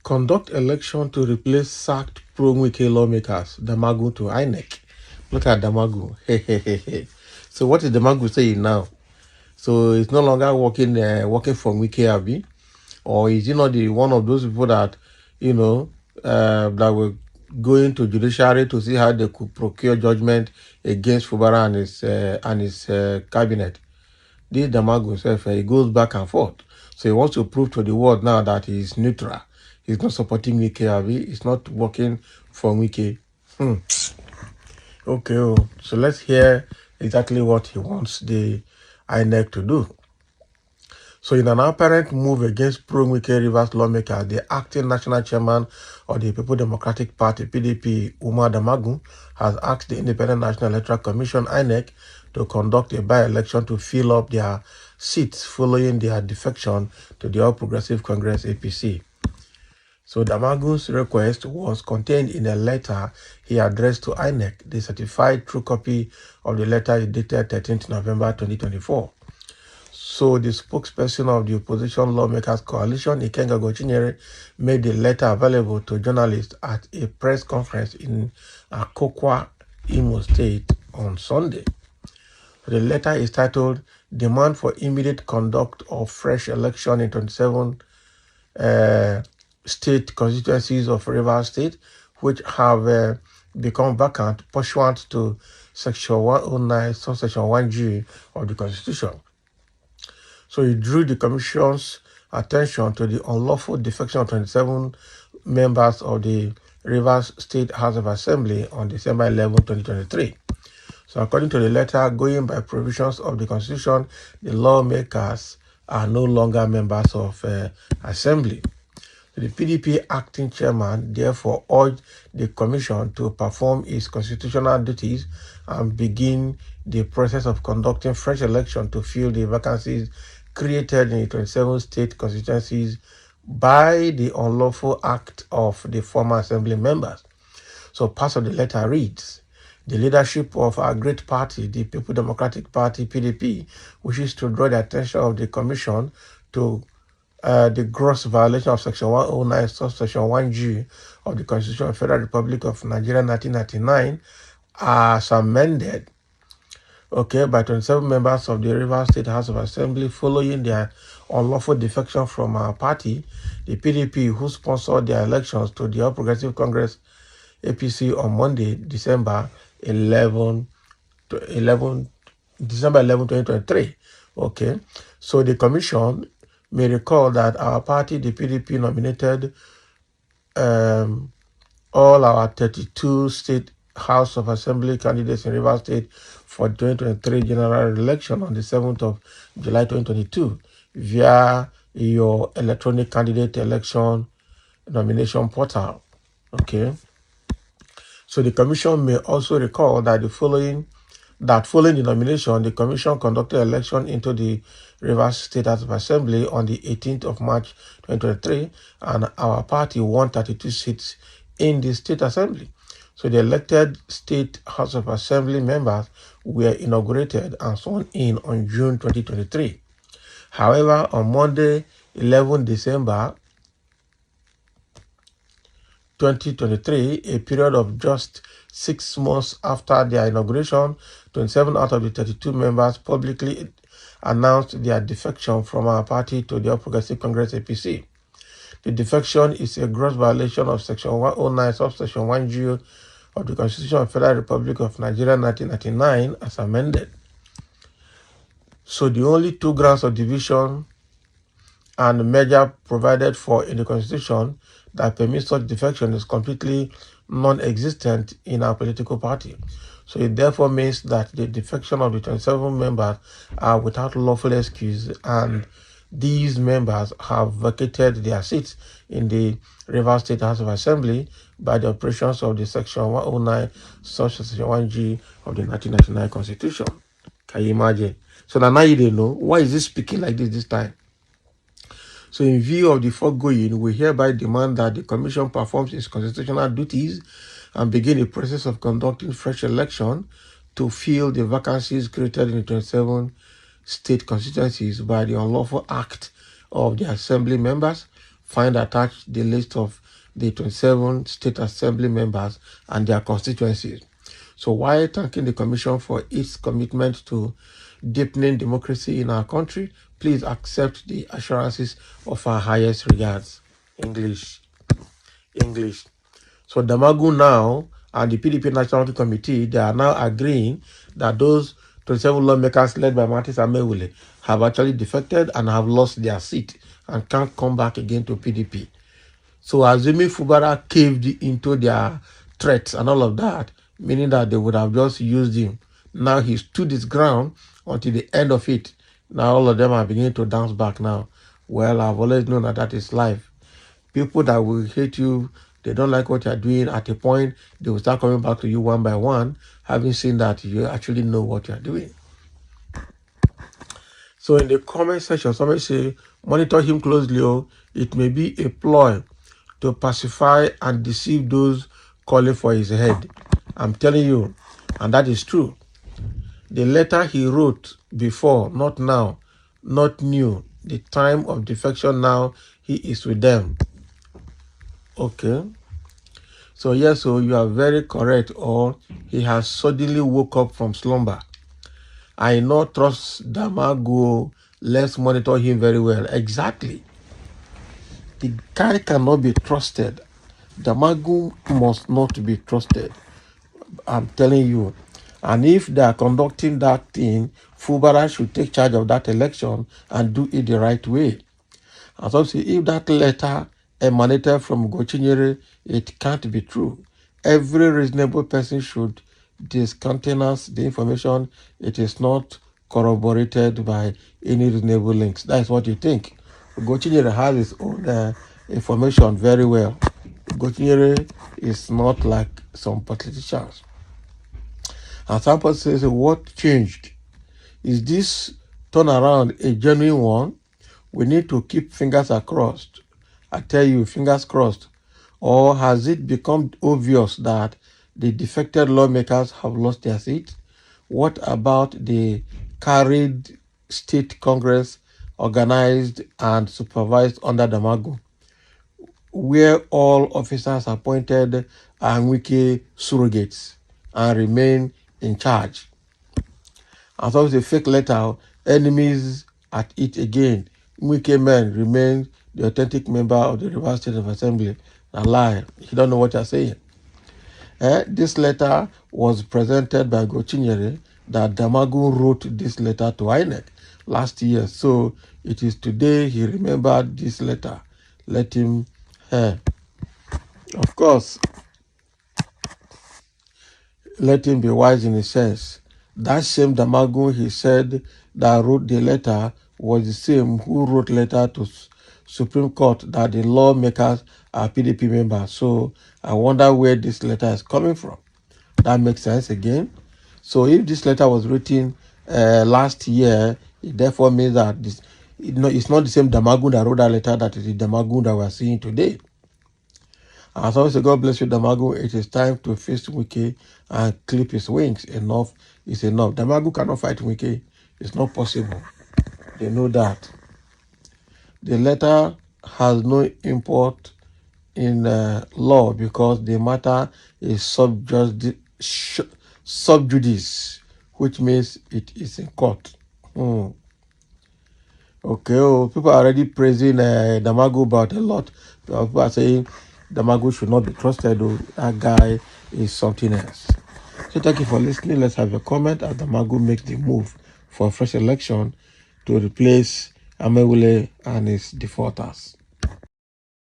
Conduct election to replace sacked pro-Wike lawmakers, Damagun to Inec. Look at Damagun. So what is Damagun saying now? So it's no longer working for Wike Abi? Or is he not the one of those people that, that were going to judiciary to see how they could procure judgment against Fubara and his cabinet? This Damagun himself, he goes back and forth. So he wants to prove to the world now that he's neutral. He's not supporting Wike Abi. He's not working for Wike. Okay, so let's hear exactly what he wants the Inec to do. So in an apparent move against pro-Wike Rivers lawmaker, the acting national chairman of the People Democratic Party, PDP, Them-Damagun, has asked the Independent National Electoral Commission, Inec, to conduct a by-election to fill up their seats following their defection to the All Progressive Congress, APC. So Damagun's request was contained in a letter he addressed to Inec. The certified true copy of the letter is dated 13th November 2024. So the spokesperson of the opposition lawmakers coalition, Ikenga Gochinyere, made the letter available to journalists at a press conference in Akokwa, Imo State on Sunday. The letter is titled Demand for Immediate Conduct of Fresh Election in 27 state constituencies of Rivers State, which have become vacant pursuant to Section 109, subsection 1G of the Constitution. So he drew the Commission's attention to the unlawful defection of 27 members of the Rivers State House of Assembly on December 11, 2023. So according to the letter, going by provisions of the Constitution, the lawmakers are no longer members of Assembly. The PDP acting chairman therefore urged the Commission to perform its constitutional duties and begin the process of conducting fresh election to fill the vacancies created in the 27 state constituencies by the unlawful act of the former assembly members. So part of the letter reads, the leadership of our great party, the People Democratic Party, PDP, wishes to draw the attention of the Commission to the gross violation of Section 109, subsection 1G of the Constitution of the Federal Republic of Nigeria 1999 as amended, by 27 members of the Rivers State House of Assembly following their unlawful defection from our party, the PDP, who sponsored their elections to the All Progressive Congress, APC, on Monday, December 11, 2023. So the Commission may recall that our party, the PDP, nominated all our 32 state House of Assembly candidates in Rivers State for the 2023 general election on the 7th of July 2022 via your electronic candidate election nomination portal. So the Commission may also recall that following the nomination, the Commission conducted election into the Rivers State House of Assembly on the 18th of March 2023, and our party won 32 seats in the State Assembly. So the elected State House of Assembly members were inaugurated and sworn in on June 2023. However, on Monday, 11 December 2023, a period of just 6 months after their inauguration, 27 out of the 32 members publicly announced their defection from our party to the All Progressive Congress, APC. The defection is a gross violation of Section 109, subsection 1G of the Constitution of the Federal Republic of Nigeria 1999 as amended. So the only 2 grounds of division and merger provided for in the Constitution that permits such defection is completely non-existent in our political party. So it therefore means that the defection of the 27 members are without lawful excuse, and these members have vacated their seats in the Rivers State House of Assembly by the operations of the Section 109, subsection 1G of the 1999 Constitution. Can you imagine? So now you don't know. Why is he speaking like this time? So in view of the foregoing, we hereby demand that the Commission performs its constitutional duties and begin the process of conducting fresh election to fill the vacancies created in the 27 state constituencies by the unlawful act of the Assembly members find attached the list of the 27 state assembly members and their constituencies. So while thanking the commission for its commitment to deepening democracy in our country, please accept the assurances of our highest regards. English. So Damagun now and the PDP National Committee, they are now agreeing that those 27 lawmakers led by Martins Amewule have actually defected and have lost their seat and can't come back again to PDP. So assuming Fubara caved into their threats and all of that, meaning that they would have just used him. Now he stood his ground until the end of it. Now all of them are beginning to dance back now. Well, I've always known that that is life. People that will hate you, they don't like what you're doing. At a point, they will start coming back to you one by one, having seen that you actually know what you're doing. So in the comment section, somebody say, monitor him closely. Oh, it may be a ploy to pacify and deceive those calling for his head. I'm telling you, and that is true. The letter he wrote before, not now, not new. The time of defection now, he is with them. Okay. So yes, so you are very correct, or he has suddenly woke up from slumber. I know trust Damagun. Let's monitor him very well. Exactly. The guy cannot be trusted. Damagun must not be trusted. I'm telling you. And if they are conducting that thing, Fubara should take charge of that election and do it the right way. And so if that letter emanated from Gochinyere, it can't be true. Every reasonable person should discountenance the information. It is not corroborated by any reasonable links. That's what you think. Gochinyere has his own information very well. Gochinyere is not like some politicians. And some person says, what changed? Is this turnaround a genuine one? We need to keep fingers crossed. I tell you, fingers crossed. Or has it become obvious that the defected lawmakers have lost their seat? What about the carried state congress organized and supervised under Damagun, where all officers appointed are Wike surrogates and remain in charge? And so it's a fake letter, enemies at it again. Wike men remain the authentic member of the Rivers State Assembly. A lie. You don't know what you're saying. This letter was presented by Gochinyere that Damagun wrote this letter to Inec last year. So it is today he remembered this letter. Let him, of course, let him be wise in a sense. That same Damagun, he said, that wrote the letter was the same who wrote letter to Supreme Court that the lawmakers are PDP members. So I wonder where this letter is coming from. That makes sense again. So if this letter was written last year, it therefore means that it's not the same Damagun that wrote that letter that is the Damagun that we are seeing today. As always, God bless you, Damagun. It is time to face Wike and clip his wings. Enough is enough. Damagun cannot fight Wike. It's not possible. They know that. The letter has no import in law because the matter is sub judice, which means it is in court. Okay, people are already praising Damagun about a lot. People are saying Damagun should not be trusted. That guy is something else. So thank you for listening. Let's have a comment as Damagun makes the move for a fresh election to replace Amewule and his defaulters.